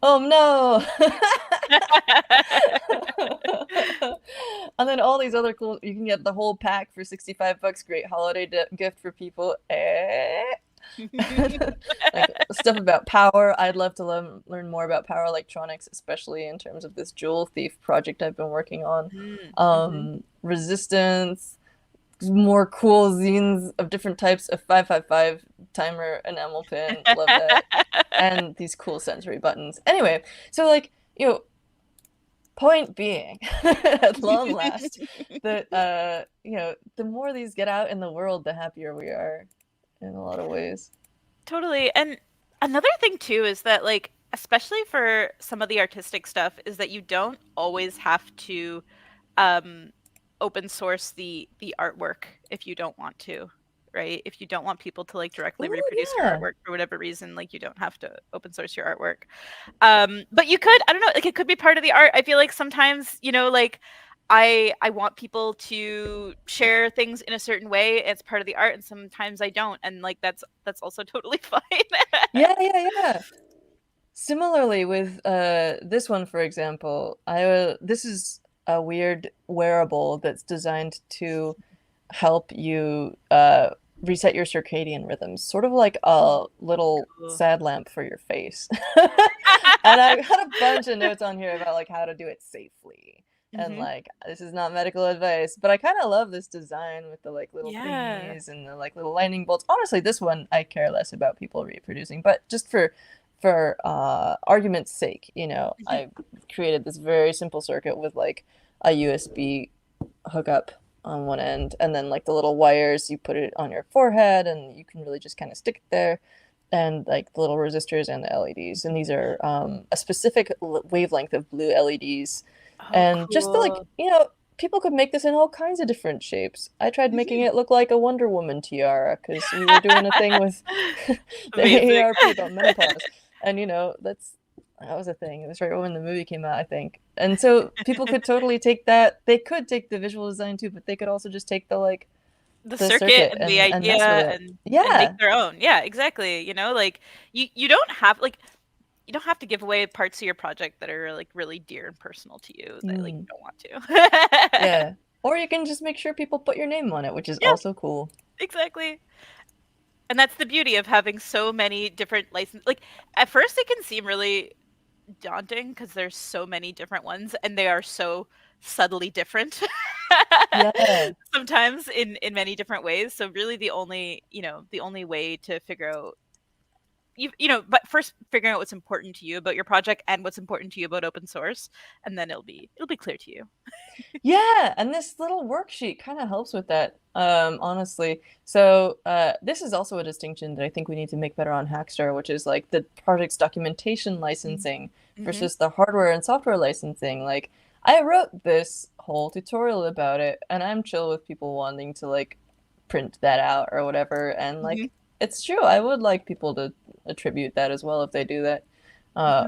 Oh no! And then all these other cool, you can get the whole pack for 65 bucks. Great holiday gift for people. Like stuff about power. I'd love to learn more about power electronics, especially in terms of this jewel thief project I've been working on. Mm-hmm. Resistance, more cool zines of different types of 555 timer enamel pin. Love that. And these cool sensory buttons. Anyway, so like, you know, point being, at long last, that you know, the more these get out in the world, the happier we are in a lot of ways. Totally. And another thing too is that like especially for some of the artistic stuff is that you don't always have to um open source the artwork if you don't want to, right? If you don't want people to like directly Oh reproduce your yeah. artwork for whatever reason, like you don't have to open source your artwork. But you could, I don't know, like it could be part of the art. I feel like sometimes, you know, like I want people to share things in a certain way. It's part of the art, and sometimes I don't, and like that's also totally fine. Yeah, yeah, yeah. Similarly with this one, for example, this is a weird wearable that's designed to help you reset your circadian rhythms, sort of like a little Cool. sad lamp for your face. And I've got a bunch of notes on here about like how to do it safely. And Hmm. like this is not medical advice, but I kind of love this design with the like little Yeah. thingies and the like little lightning bolts. Honestly, this one I care less about people reproducing, but just for argument's sake, you know, Mhm. I created this very simple circuit with like a USB hookup on one end, and then like the little wires, you put it on your forehead, and you can really just kind of stick it there, and like the little resistors and the LEDs, and these are a specific wavelength of blue LEDs, Oh, and just to like cool. you know. People could make this in all kinds of different shapes. I tried making Mhm. it look like a Wonder Woman tiara because we were doing a thing with the Amazing. AARP about menopause. And you know, that was a thing. It was right when the movie came out, I think. And so people could totally take that. They could take the visual design too, but they could also just take the like The the circuit circuit and the and mess with idea it. and make Yeah. their own. Yeah, exactly. You know, like you don't have like you don't have to give away parts of your project that are like really dear and personal to you that like Mm, you don't want to. yeah. Or you can just make sure people put your name on it, which is Yeah, also cool. exactly. And that's the beauty of having so many different license like at first it can seem really daunting because there's so many different ones and they are so subtly different Yeah. sometimes in many different ways. So really the only, you know, the only way to figure out but first figuring out what's important to you about your project and what's important to you about open source, and then it'll be clear to you. Yeah, and this little worksheet kind of helps with that, honestly. So this is also a distinction that I think we need to make better on Hackster, which is like the project's documentation licensing versus the hardware and software licensing. Like, I wrote this whole tutorial about it, and I'm chill with people wanting to like print that out or whatever. And like, it's true, I would like people to attribute that as well if they do that.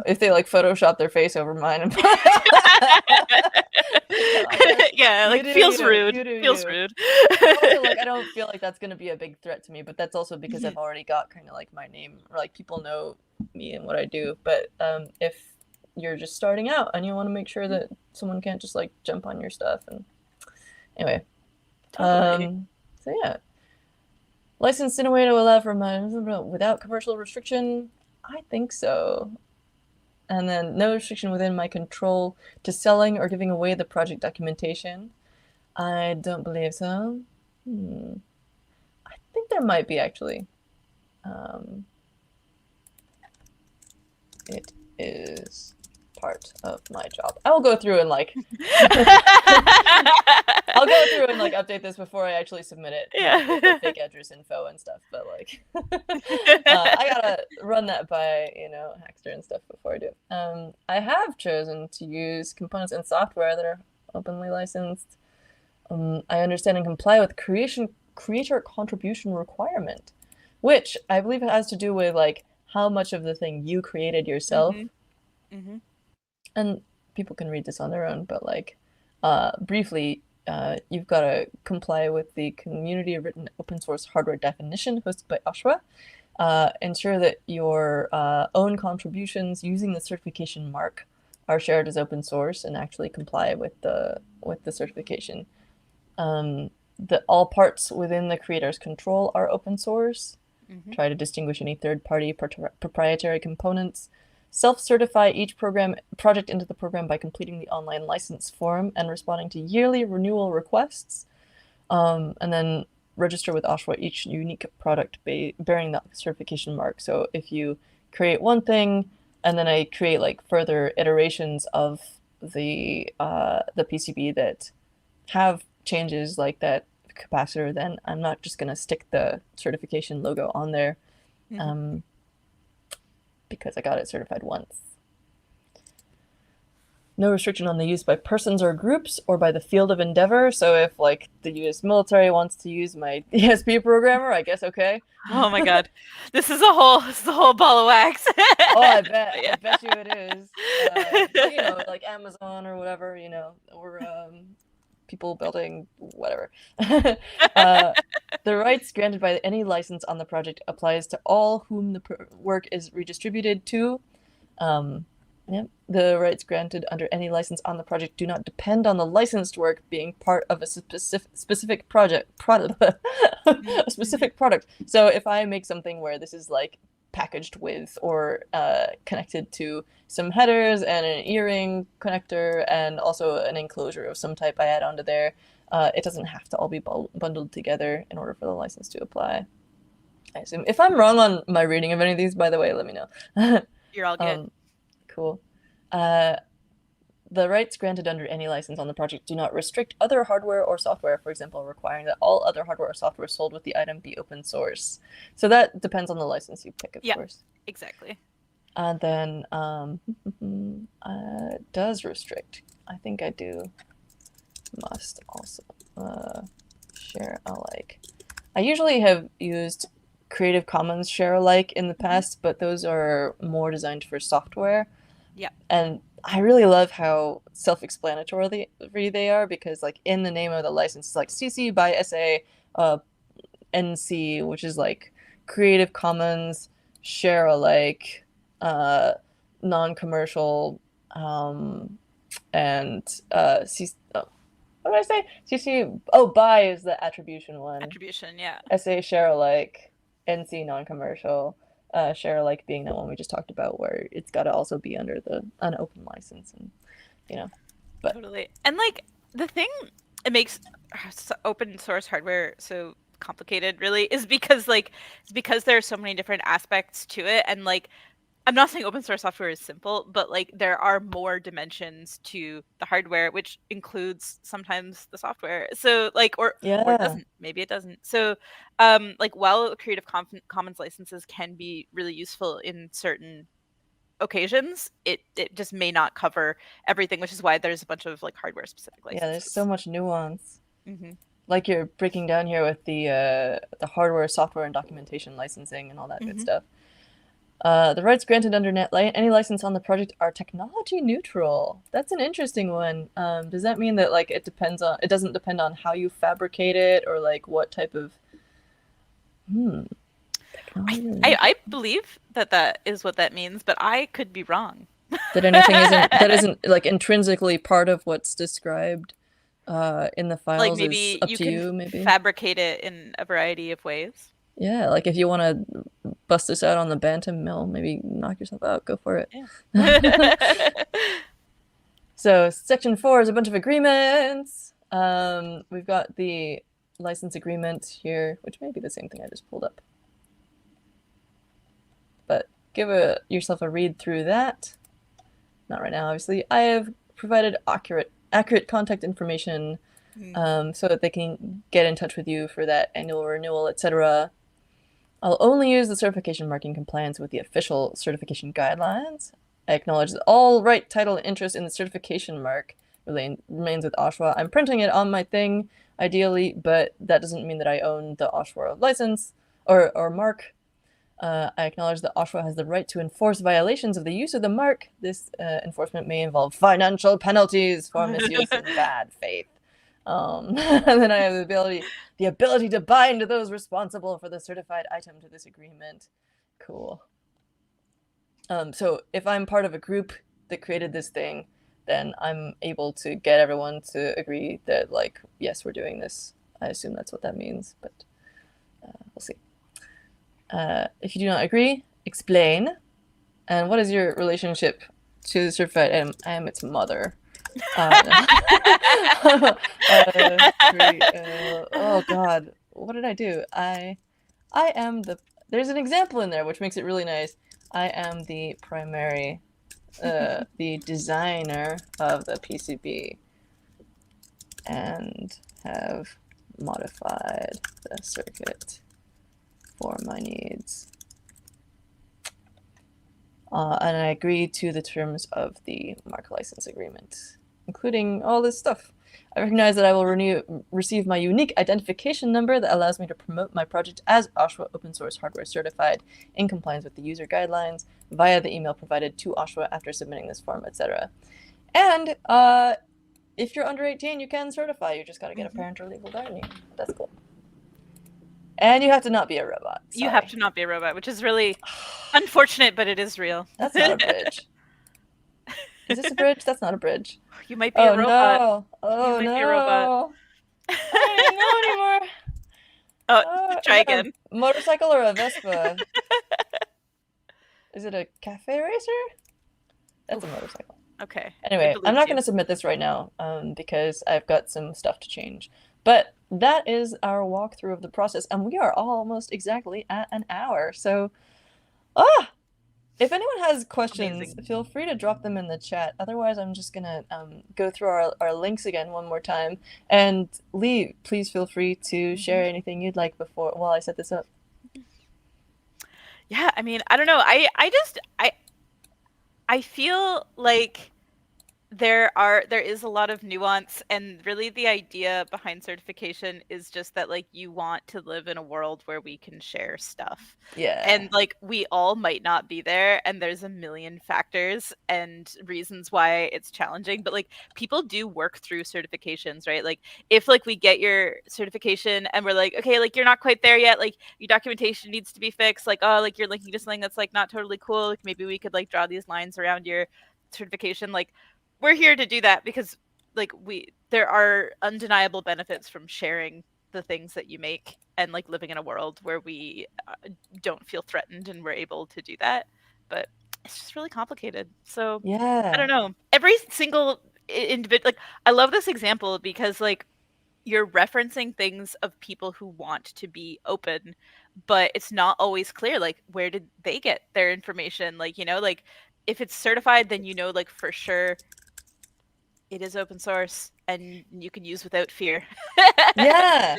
If they like Photoshop their face over mine and Yeah, like feels rude. Feels rude. Also, like, I don't feel like that's gonna be a big threat to me, but that's also because I've already got kind of like my name, or like people know me and what I do. But if you're just starting out and you want to make sure that someone can't just like jump on your stuff, and anyway, Totally. so yeah, licensed in a way to allow for without commercial restriction. I think so. And then no restriction within my control to selling or giving away the project documentation. I don't believe so. I think there might be, actually. It is part of my job. I will go through and like I'll go through and like update this before I actually submit it. Yeah. With the fake address info and stuff, but like I gotta run that by, Hackster and stuff before I do it. I have chosen to use components and software that are openly licensed. I understand and comply with creator contribution requirement, which I believe has to do with like how much of the thing you created yourself. And people can read this on their own, but like briefly, you've got to comply with the community written open source hardware definition hosted by OSHWA. Ensure that your own contributions using the certification mark are shared as open source and actually comply with the certification. That all parts within the creator's control are open source. Try to distinguish any third-party proprietary components. Self-certify each project into the program by completing the online license form and responding to yearly renewal requests. And then register with OSHWA each unique product bearing the certification mark. So if you create one thing and then I create like further iterations of the PCB that have changes like that capacitor, then I'm not just going to stick the certification logo on there because I got it certified once. No restriction on the use by persons or groups or by the field of endeavor. So if like the US military wants to use my ESP programmer, I guess okay. Oh my god. This is a whole ball of wax. Oh, I bet. Yeah. I bet you it is. But, like Amazon or whatever, or people building whatever. The rights granted by any license on the project applies to all whom the work is redistributed to. The rights granted under any license on the project do not depend on the licensed work being part of a specific product. A specific product. So if I make something where this is like packaged with or connected to some headers and an earring connector and also an enclosure of some type I add onto there, it doesn't have to all be bundled together in order for the license to apply. I assume. If I'm wrong on my reading of any of these, by the way, let me know. You're all good. Cool. The rights granted under any license on the project do not restrict other hardware or software, for example, requiring that all other hardware or software sold with the item be open source. So that depends on the license you pick, of course. Exactly. And then does restrict. I think I do. Must also share alike. I usually have used Creative Commons share alike in the past, but those are more designed for software. Yeah. And I really love how self-explanatory they are, because like in the name of the license, it's like CC by SA NC, which is like Creative Commons share alike, non-commercial, and what did I say? CC by is the attribution one. Attribution, yeah. SA share alike, NC non-commercial. Share alike being that one we just talked about, where it's got to also be under an open license, and but totally. And like the thing it makes open source hardware so complicated really is because like it's because there are so many different aspects to it, and like I'm not saying open source software is simple, but like there are more dimensions to the hardware, which includes sometimes the software. So like, or it Yeah. doesn't. Maybe it doesn't. So, like while Creative Commons licenses can be really useful in certain occasions, it just may not cover everything, which is why there's a bunch of like hardware specific Yeah, there's so licenses. much nuance. Hmm. Like you're breaking down here with the hardware, software, and documentation licensing and all that good Hmm. stuff. The rights granted under any license on the project are technology neutral. That's an interesting one. Does that mean that like it doesn't depend on how you fabricate it or like what type of I, technology I neutral? I believe that that is what that means, but I could be wrong. That anything isn't like intrinsically part of what's described in the Like files is maybe up you to can you, maybe. fabricate it in a variety of ways. Yeah, like if you want to bust this out on the Bantam mill, maybe knock yourself out, go for it. Yeah. So section 4 is a bunch of agreements. We've got the license agreement here, which may be the same thing I just pulled up. But give yourself a read through that. Not right now, obviously. I have provided accurate contact information so that they can get in touch with you for that annual renewal, etc. I'll only use the certification mark in compliance with the official certification guidelines. I acknowledge that all right, title, and interest in the certification mark remains with OSHWA. I'm printing it on my thing, ideally, but that doesn't mean that I own the OSHWA license or mark. I acknowledge that OSHWA has the right to enforce violations of the use of the mark. This enforcement may involve financial penalties for misuse in bad faith. And then I have the ability to bind those responsible for the certified item to this agreement. Cool. So if I'm part of a group that created this thing, then I'm able to get everyone to agree that, like, yes, we're doing this. I assume that's what that means, but we'll see. If you do not agree, explain. And what is your relationship to the certified item? I am its mother. Oh God, what did I do? I am the. There's an example in there which makes it really nice. I am the primary, the designer of the PCB, and have modified the circuit for my needs. And I agree to the terms of the mark license agreement, including all this stuff. I recognize that I will receive my unique identification number that allows me to promote my project as OSHWA open source hardware certified in compliance with the user guidelines via the email provided to OSHWA after submitting this form, etc. And if you're under 18, you can certify. You just got to get a parent or legal guardian. That's cool. And you have to not be a robot. Sorry. You have to not be a robot, which is really unfortunate, but it is real. That's not a bridge. Is this a bridge? That's not a bridge. You might be a robot. No. Oh You might no. be a robot. I don't know anymore. Oh, try Is that again. a motorcycle or a Vespa? Is it a cafe racer? That's a motorcycle. Okay. Anyway, I'm not going to submit this right now because I've got some stuff to change. But that is our walkthrough of the process, and we are almost exactly at an hour. So, if anyone has questions, Amazing. feel free to drop them in the chat. Otherwise, I'm just gonna go through our links again one more time. And Lee, please feel free to share anything you'd like before while I set this up. Yeah, I mean, I don't know. I feel like there is a lot of nuance, and really the idea behind certification is just that like you want to live in a world where we can share stuff. Yeah. And like we all might not be there, and there's a million factors and reasons why it's challenging, but like people do work through certifications, right? Like if like we get your certification and we're like, okay, like you're not quite there yet, like your documentation needs to be fixed, like oh, like you're linking to something that's like not totally cool, like maybe we could like draw these lines around your certification, like we're here to do that because like there are undeniable benefits from sharing the things that you make and like living in a world where we don't feel threatened and we're able to do that. But it's just really complicated. So Yeah. I don't know. Every single individual, like I love this example because like you're referencing things of people who want to be open, but it's not always clear, like, where did they get their information? Like, like, if it's certified, then like, for sure it is open source and you can use without fear. Yeah.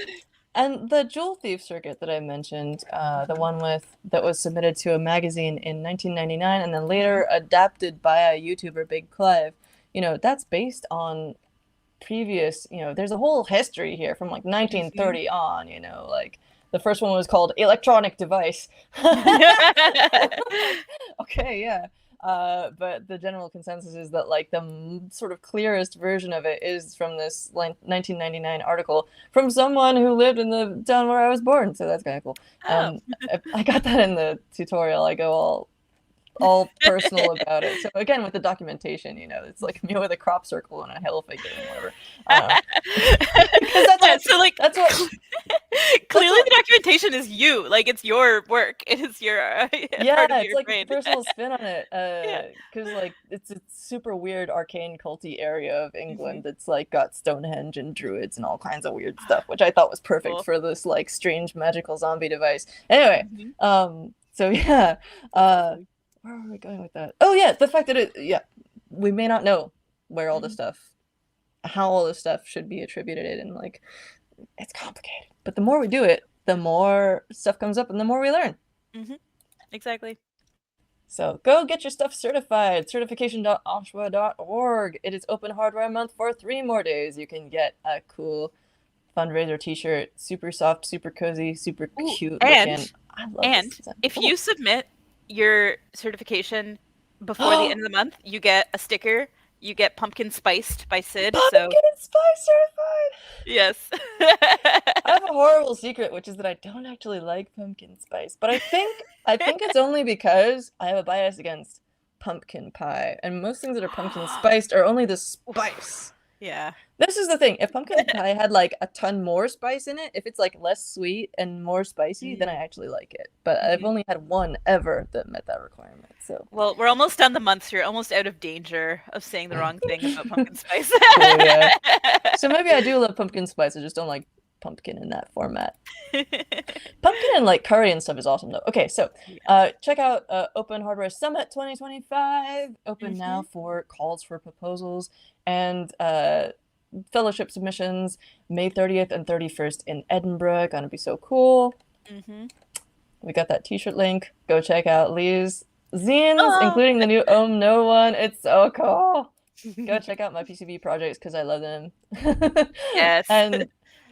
And the Jewel Thief circuit that I mentioned, the Mhm. one that was submitted to a magazine in 1999 and then later Mhm. adapted by a YouTuber, Big Clive, that's based on previous, there's a whole history here from like Mhm. 1930 on, like the first one was called Electronic Device. Okay, yeah. But the general consensus is that like the sort of clearest version of it is from this 1999 article from someone who lived in the town where I was born. So that's kind of cool. Oh. I got that in the tutorial. I go all personal about it. So again, with the documentation, it's like me with a crop circle and a hell fake and whatever. I don't know. Because Yeah, so like that's what clearly the documentation is you. Like, it's your work. It is your yeah, part of it's your like a brain. personal spin on it. Yeah. Because like it's a super weird arcane culty area of Mhm. England that's like got Stonehenge and druids and all kinds of weird stuff, which I thought was perfect Cool. for this like strange magical zombie device. Anyway, Mhm. so yeah, That's awesome. where are we going with that? Oh yeah, the fact that we may not know where all the Mhm. stuff, how all this stuff should be attributed, and like it's complicated. But the more we do it, the more stuff comes up, and the more we learn. Mhm. Exactly. So go get your stuff certified. Certification.oshwa.org. It is open hardware month for 3 more days. You can get a cool fundraiser t-shirt. Super soft, super cozy, super Ooh, cute looking. and I love this and design. if Oh. you submit your certification before the end of the month, you get a sticker. You get pumpkin spiced by Sid. So Pumpkin and spice certified! yes. I have a horrible secret, which is that I don't actually like pumpkin spice. But I think it's only because I have a bias against pumpkin pie. And most things that are pumpkin spiced are only the spice. Yeah. This is the thing. If pumpkin pie had like a ton more spice in it, if it's like less sweet and more spicy, then I Mm. actually like it. But I've Mhm. only had one ever that met that requirement. So Well, we're almost done the month, so you're almost out of danger of saying the wrong thing about pumpkin spice. cool, yeah. So maybe I do love pumpkin spice. I just don't like pumpkin in that format. Pumpkin and like curry and stuff is awesome though. Okay, so Yeah. check out Open Hardware Summit 2025. Open now Mhm. for calls for proposals and fellowship submissions. May 30th and 31st in Edinburgh. Gonna be so cool. Mhm. We got that t-shirt link. Go check out Lee's zines, Oh. including the new No one. It's so cool. Go check out my PCB projects because I love them. Yes. And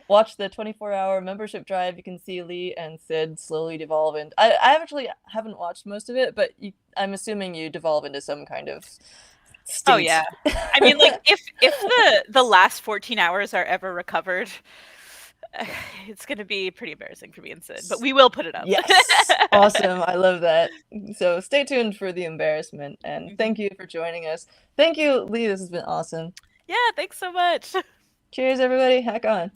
watch the 24-hour membership drive. You can see Lee and Sid slowly devolve. And I actually haven't watched most of it, but I'm assuming you devolve into some kind of Oh state. yeah. I mean, like, if the last 14 hours are ever recovered, it's gonna be pretty embarrassing for me and Sid, but we will put it up. Yes. Awesome. I love that. So stay tuned for the embarrassment. And Mhm. thank you for joining us. Thank you, Lee. This has been awesome. Yeah, thanks so much. Cheers, everybody. Hack on.